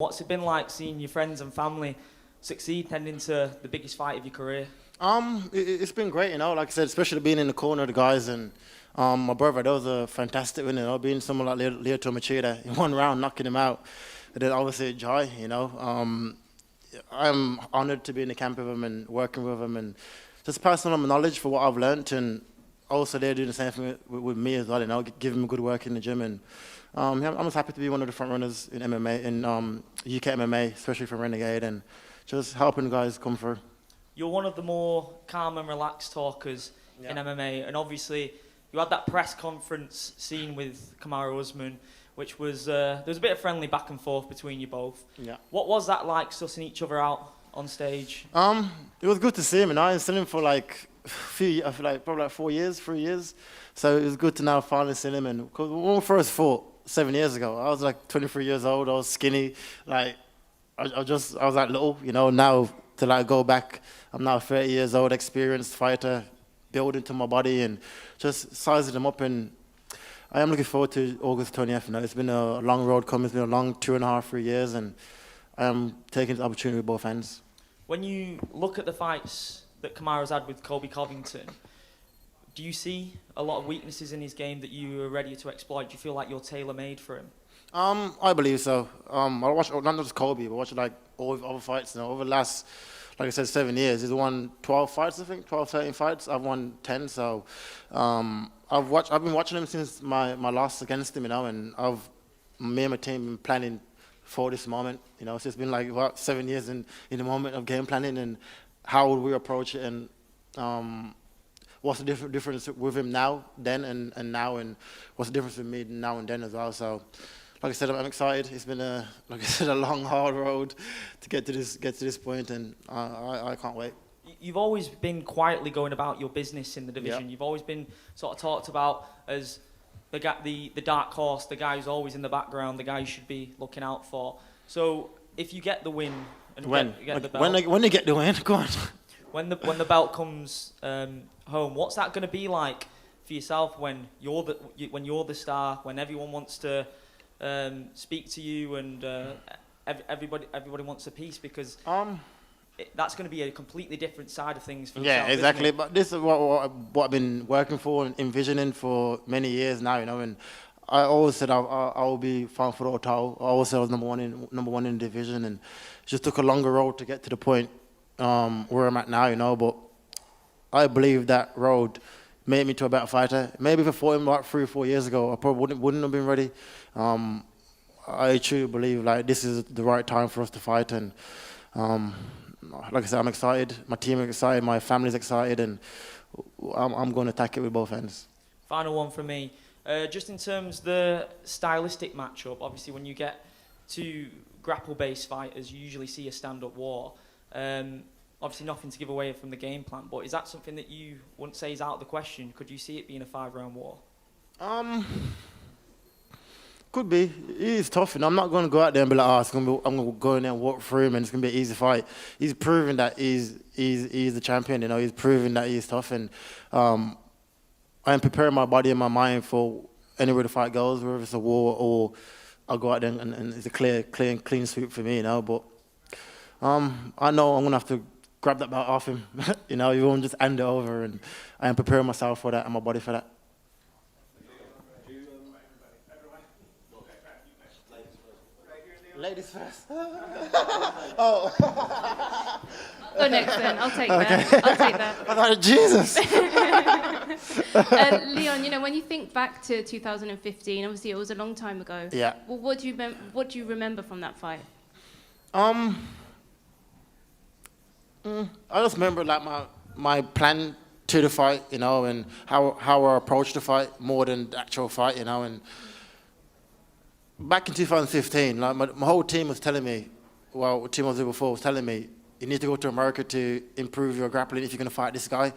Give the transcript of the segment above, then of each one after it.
What's it been like seeing your friends and family succeed heading into the biggest fight of your career? It's been great, like I said, especially being in the corner of the guys and my brother, that was a fantastic win, being someone like Leo Machida in one round, knocking him out. And then obviously Jai, I'm honoured to be in the camp with him and working with him and just passing on my knowledge for what I've learnt, and also they're doing the same thing with me as well, giving me good work in the gym. And yeah, I'm just happy to be one of the front runners in MMA, in UK MMA, especially for Renegade, and just helping guys come through. You're one of the more calm and relaxed talkers in MMA, and obviously you had that press conference scene with Kamaru Usman, which was there was a bit of friendly back and forth between you both. Yeah. What was that like, sussing each other out on stage? It was good to see him, and I've seen him for like probably like 4 years, 3 years. So it was good to now finally see him. And because when we first fought 7 years ago, I was like 23 years old. I was skinny, like I was like little, Now to like go back, I'm now 30 years old, experienced fighter, building to my body and just sizing them up. And I am looking forward to August 20th. It's been a long road coming. It's been a long 2.5, 3 years, and I am taking the opportunity with both hands. When you look at the fights that Kamaru's had with Colby Covington, do you see a lot of weaknesses in his game that you are ready to exploit? Do you feel like you're tailor-made for him? I believe so. I watched not just Colby, but watched like all the other fights. Over the last, like I said, 7 years, he's won 12 fights, I think, 12, 13 fights. I've won 10. So I've been watching him since my loss against him, and me and my team been planning for this moment. So it's been like about 7 years in the moment of game planning and how would we approach it, and what's the difference with him now, then, and now, and what's the difference with me now and then as well. So, like I said, I'm excited. It's been a long, hard road to get to this point, and I can't wait. You've always been quietly going about your business in the division. Yep. You've always been sort of talked about as the dark horse, the guy who's always in the background, the guy you should be looking out for. So if you get the win and get the belt, when they get the win, go on. When the belt comes home, what's that going to be like for yourself when you're the star, when everyone wants to speak to you, and everybody wants a piece, because that's going to be a completely different side of things for yourself. Yeah, exactly. But this is what I've been working for and envisioning for many years now. And I always said I will be found for the title. I always said I was number one in the division, and it just took a longer road to get to the point where I'm at now. But I believe that road made me to a better fighter. Maybe if I fought him about 3 or 4 years ago, I probably wouldn't have been ready. I truly believe like this is the right time for us to fight, and like I said, I'm excited. My team is excited. My family's excited, and I'm going to attack it with both hands. Final one from me. Just in terms of the stylistic matchup, obviously when you get to grapple-based fighters, you usually see a stand-up war. Obviously nothing to give away from the game plan, but is that something that you wouldn't say is out of the question? Could you see it being a 5-round war? Could be. It is tough, and I'm not going to go out there and be like, I'm going to go in there and walk through him and it's going to be an easy fight. He's proven that he's the champion, He's proven that he's tough, and I am preparing my body and my mind for anywhere the fight goes, whether it's a war or I'll go out there and it's a clean sweep for me, But I know I'm going to have to grab that belt off him, You won't just hand it over, and I am preparing myself for that and my body for that. Ladies first. Oh. Go next then. I'll take that. I'll take that. I thought, Jesus. Leon, when you think back to 2015, obviously it was a long time ago. Yeah. Well, what do you remember from that fight? I just remember like my plan to the fight, and how I approached the fight more than the actual fight, and back in 2015, like my whole team was telling me, well, the team I was with before was telling me, you need to go to America to improve your grappling if you're going to fight this guy.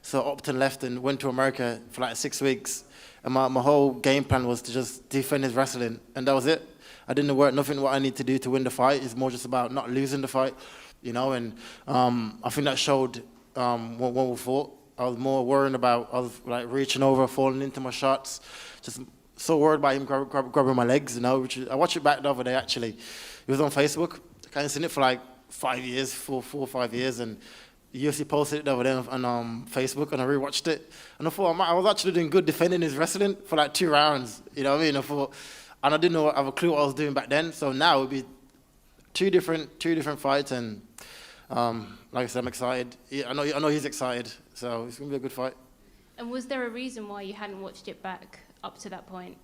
So Upton left and went to America for like 6 weeks, and my whole game plan was to just defend his wrestling, and that was it. I didn't work nothing what I need to do to win the fight. It's more just about not losing the fight, and I think that showed when we fought. I was more worrying about, I was like reaching over, falling into my shots, just so worried about him grabbing my legs, you know. Which I watched it back the other day actually. It was on Facebook. I kind of seen it for like 5 years, 4 or 5 years, and the UFC posted it the other day on Facebook, and I rewatched it, and I thought I was actually doing good defending his wrestling for like 2 rounds. You know what I mean? I thought, and I didn't have a clue what I was doing back then. So now it'd be two different fights, and like I said, I'm excited. I know he's excited, so it's gonna be a good fight. And was there a reason why you hadn't watched it back up to that point?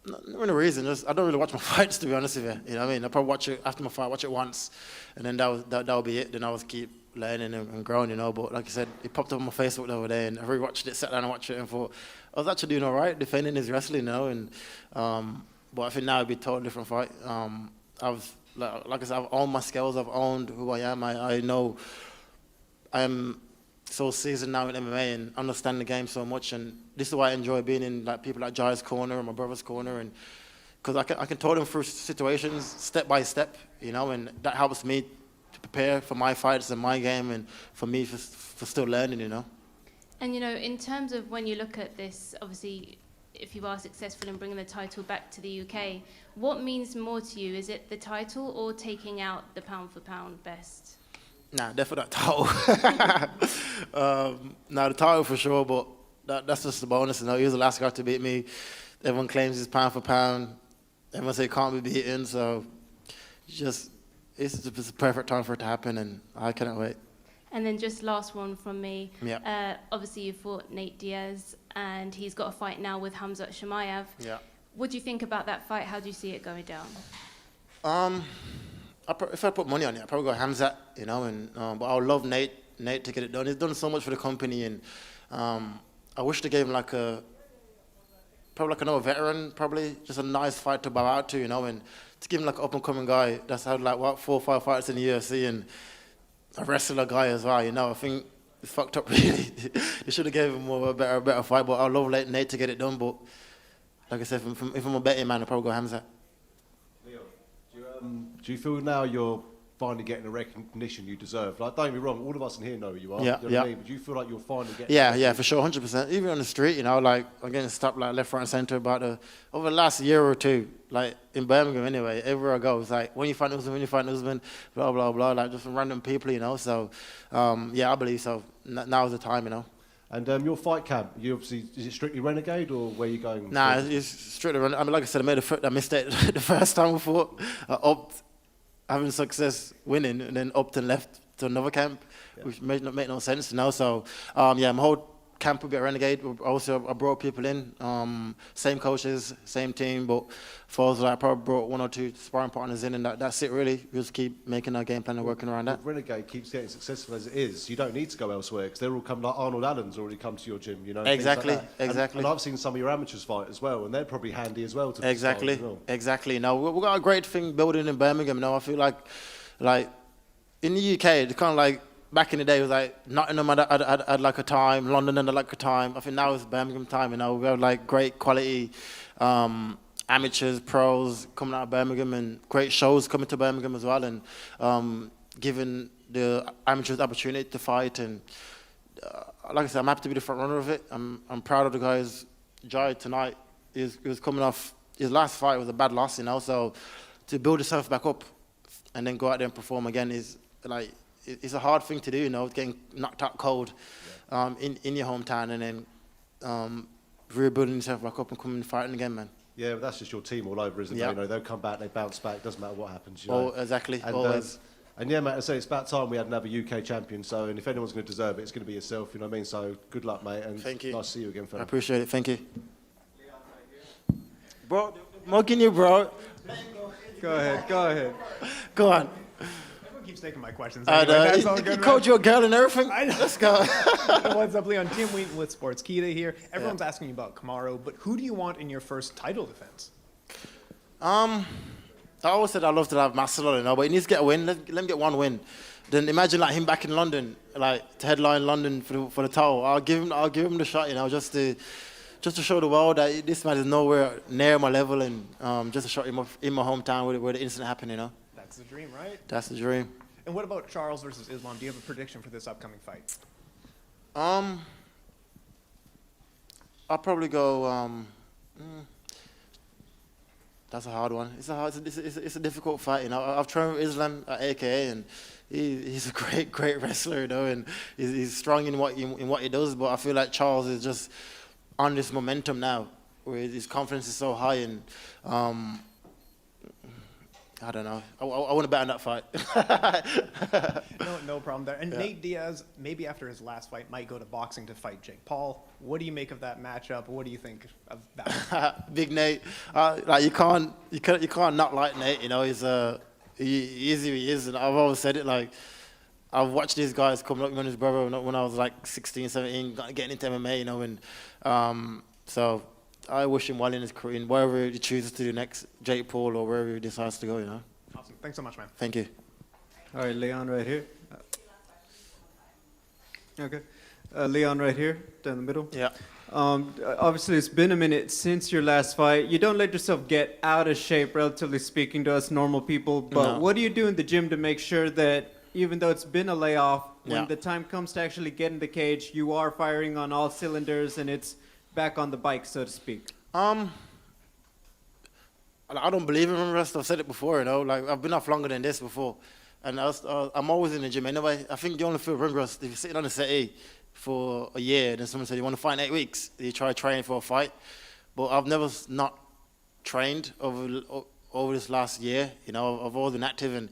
Not really a reason. Just I don't really watch my fights, to be honest with you. You know what I mean? I probably watch it after my fight, watch it once, and then that'll be it. Then I was keep learning and growing, you know. But like I said, it popped up on my Facebook the other day, and I rewatched it, sat down and watched it, and thought I was actually doing all right defending his wrestling, you know. And but I think now it'd be a totally different fight. I've like I said, I've owned my skills. I've owned who I am. I know I'm so seasoned now in MMA and understand the game so much, and this is why I enjoy being in like people like Jai's corner and my brother's corner, and because I can talk them through situations step by step, you know, and that helps me to prepare for my fights and my game, and for me for still learning, you know. And you know, in terms of when you look at this, obviously, if you are successful in bringing the title back to the UK, what means more to you? Is it the title or taking out the pound for pound best? Nah, definitely that title. Nah, the title for sure, but that's just the bonus. You know, he was the last guy to beat me. Everyone claims he's pound for pound. Everyone say he can't be beaten. So it's a perfect time for it to happen, and I cannot wait. And then just last one from me. Yeah. Obviously, you fought Nate Diaz, and he's got a fight now with Hamzat Chimaev. Yeah. What do you think about that fight? How do you see it going down? If I put money on it, I'd probably go Hamzat, you know. And but I would love Nate to get it done. He's done so much for the company, and I wish they gave him probably another veteran, probably just a nice fight to bow out to, you know, and to give him like an up and coming guy that's had like 4 or 5 fights in the UFC and a wrestler guy as well, you know. I think it's fucked up really. They should have gave him a better fight, but I'd love Nate to get it done. But like I said, if I'm a betting man, I'd probably go Hamzat. Do you feel now you're finally getting the recognition you deserve? Like, don't get me wrong, all of us in here know who you are. Yeah, you know what I mean? But do you feel like you're finally getting? Yeah, for sure, 100%. Even on the street, you know, like I'm getting stopped like left, right, and centre about over the last year or two, like in Birmingham anyway. Everywhere I go, it's like when you find Usman, blah blah blah, like just random people, you know. So, yeah, I believe so. Now is the time, you know. And your fight camp, you obviously, is it strictly Renegade or where are you going? Nah, it's strictly Renegade. I mean, like I said, I made a mistake the first time before. I upped, having success winning, and then upped and left to another camp, which made no sense, you know. So, yeah, my whole camp will be at Renegade. Also, I brought people in, same coaches, same team, but for us, like, I probably brought 1 or 2 sparring partners in, and that's it really. We just keep making our game plan and working around that. Renegade keeps getting successful as it is. You don't need to go elsewhere because they're all coming, like Arnold Allen's already come to your gym, you know. Exactly, like exactly. And I've seen some of your amateurs fight as well, and they're probably handy as well. Exactly. Now, we've got a great thing building in Birmingham. Now, I feel like in the UK, it's kind of like, back in the day, it was like Nottingham had like a time, London had like a time. I think now it's Birmingham time, you know. We have like great quality amateurs, pros coming out of Birmingham, and great shows coming to Birmingham as well, and giving the amateurs the opportunity to fight. And like I said, I'm happy to be the front runner of it. I'm proud of the guys. Jai tonight, he was coming off, his last fight was a bad loss, you know. So to build yourself back up and then go out there and perform again is like, it's a hard thing to do, you know, getting knocked out cold in your hometown, and then rebuilding yourself back up and coming and fighting again, man. Yeah, but that's just your team all over, isn't it? You know, they'll come back, they bounce back, doesn't matter what happens. You know? Oh, exactly, and, always. And yeah, mate, I say it's about time we had another UK champion, so, and if anyone's going to deserve it, it's going to be yourself, you know what I mean? So good luck, mate, and thank you. Nice to see you again, fella. I appreciate it, thank you. Bro, you, bro. Go ahead. Go on. Keeps taking my questions. Anyway. That's all good, you called you a girl and everything? I know. Let's go. What's up, Leon? Tim Wheaton with Sportskeeda here. Everyone's asking you about Kamaru, but who do you want in your first title defense? I always said I'd love to have Marcelo, you know, but he needs to get a win. Let him get one win. Then imagine like him back in London, like to headline London for the title. I'll give him the shot, you know, just to show the world that this man is nowhere near my level, and just to show him in my hometown where the incident happened, you know. That's the dream, right? That's the dream. And what about Charles versus Islam? Do you have a prediction for this upcoming fight? I I'll probably go. That's a hard one. It's a difficult fight, you know. I've trained with Islam at AKA, and he's a great wrestler, you know, and he's strong in what he does. But I feel like Charles is just on this momentum now, where his confidence is so high, and I don't know. I want to bet on that fight. No problem there. And Yeah. Nate Diaz, maybe after his last fight, might go to boxing to fight Jake Paul. What do you make of that matchup? What do you think of that? Big Nate, like you can't not like Nate. You know, he is who he is, and I've always said it. Like I've watched these guys come up with his brother when I was like 16, 17, getting into MMA. You know, and so I wish him well in his career, in wherever he chooses to do next, Jake Paul or wherever he decides to go. You know. Awesome. Thanks so much, man. Thank you. All right, Leon right here. Okay. Leon right here, down the middle. Yeah. Obviously, it's been a minute since your last fight. You don't let yourself get out of shape, relatively speaking, to us normal people. But No. what do you do in the gym to make sure that even though it's been a layoff, when Yeah. the time comes to actually get in the cage, you are firing on all cylinders and it's back on the bike, so to speak? I don't believe in ring rust. I've said it before, you know. Like I've been off longer than this before, and I'm always in the gym anyway. I think you only feel ring rust if you're sitting on a settee for a year. Then someone said you want to fight in 8 weeks. You try training for a fight, but I've never not trained over this last year. You know, I've always been active, and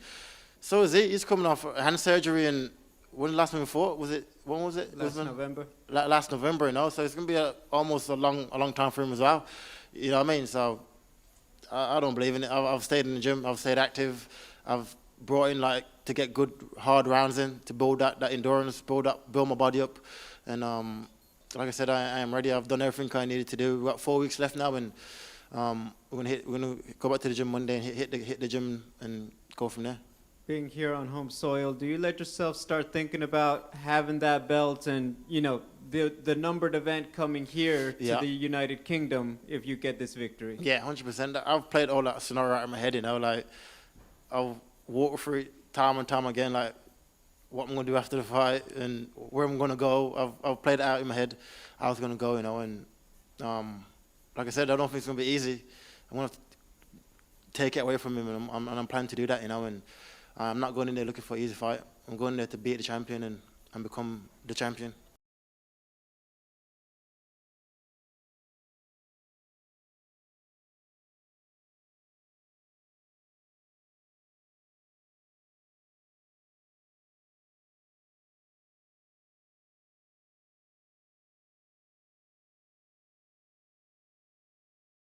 so is he. He's coming off hand surgery, and when the last time we fought was it? When was it? Last November. Last November, you know. So it's gonna be almost a long time for him as well. You know what I mean? So. I don't believe in it. I've stayed in the gym. I've stayed active. I've brought in to get good hard rounds in to build that endurance, build my body up, and like I said, I am ready. I've done everything I needed to do. We've got 4 weeks left now, and we're gonna go back to the gym Monday and hit the gym and go from there. Being here on home soil, do you let yourself start thinking about having that belt and, you know, the numbered event coming here to Yeah. the United Kingdom if you get this victory? Yeah, 100%. I've played all that scenario out in my head, you know, like I've walked through it time and time again, like what I'm gonna do after the fight and where I'm gonna go. I've played it out in my head. How I was gonna go, you know, and like I said, I don't think it's gonna be easy. I'm gonna take it away from him, and I'm planning to do that, you know, and I'm not going in there looking for an easy fight. I'm going there to beat the champion and become the champion.